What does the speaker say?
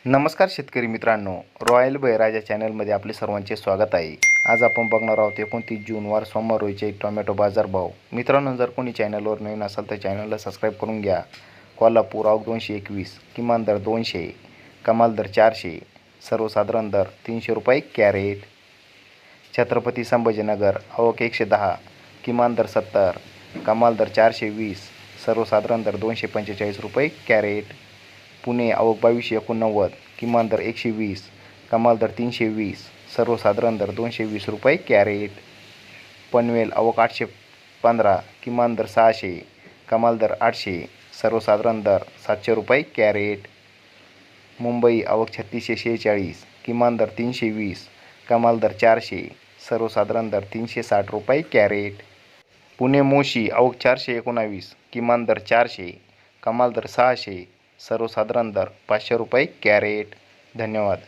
नमस्कार शेतकरी मित्रांनो, रॉयल बळीराजा चॅनलमध्ये आपले सर्वांचे स्वागत आहे। आज आपण बघणार आहोत 29 जून वार सोमवार रोजीचे टोमॅटो बाजार भाव। मित्रांनो, जर कोणी चॅनलवर नवीन असाल तर चॅनलला सबस्क्राईब करून घ्या। कोल्हापूर आवक 221, किमान दर 200, कमाल दर 400, सर्वसाधारण दर 300 रुपये कॅरेट। छत्रपती संभाजीनगर आवक 110, किमान दर 70, कमाल दर 420, सर्वसाधारण दर 245 रुपये कॅरेट। पुणे आवक 2289, किमान दर 120, कमाल दर 320, सर्वसाधारण दर 220 रुपये कॅरेट। पनवेल आवक 815, किमान दर 600, कमाल दर 800, सर्वसाधारण दर 700 रुपये कॅरेट। मुंबई आवक 3646, किमान दर 320, कमाल दर 400, सर्वसाधारण दर 360 रुपये कॅरेट। पुणे मोशी आवक 419, किमान दर 400, कमाल दर 600, सर्वसाधारण दर 500 रुपये कॅरेट। धन्यवाद।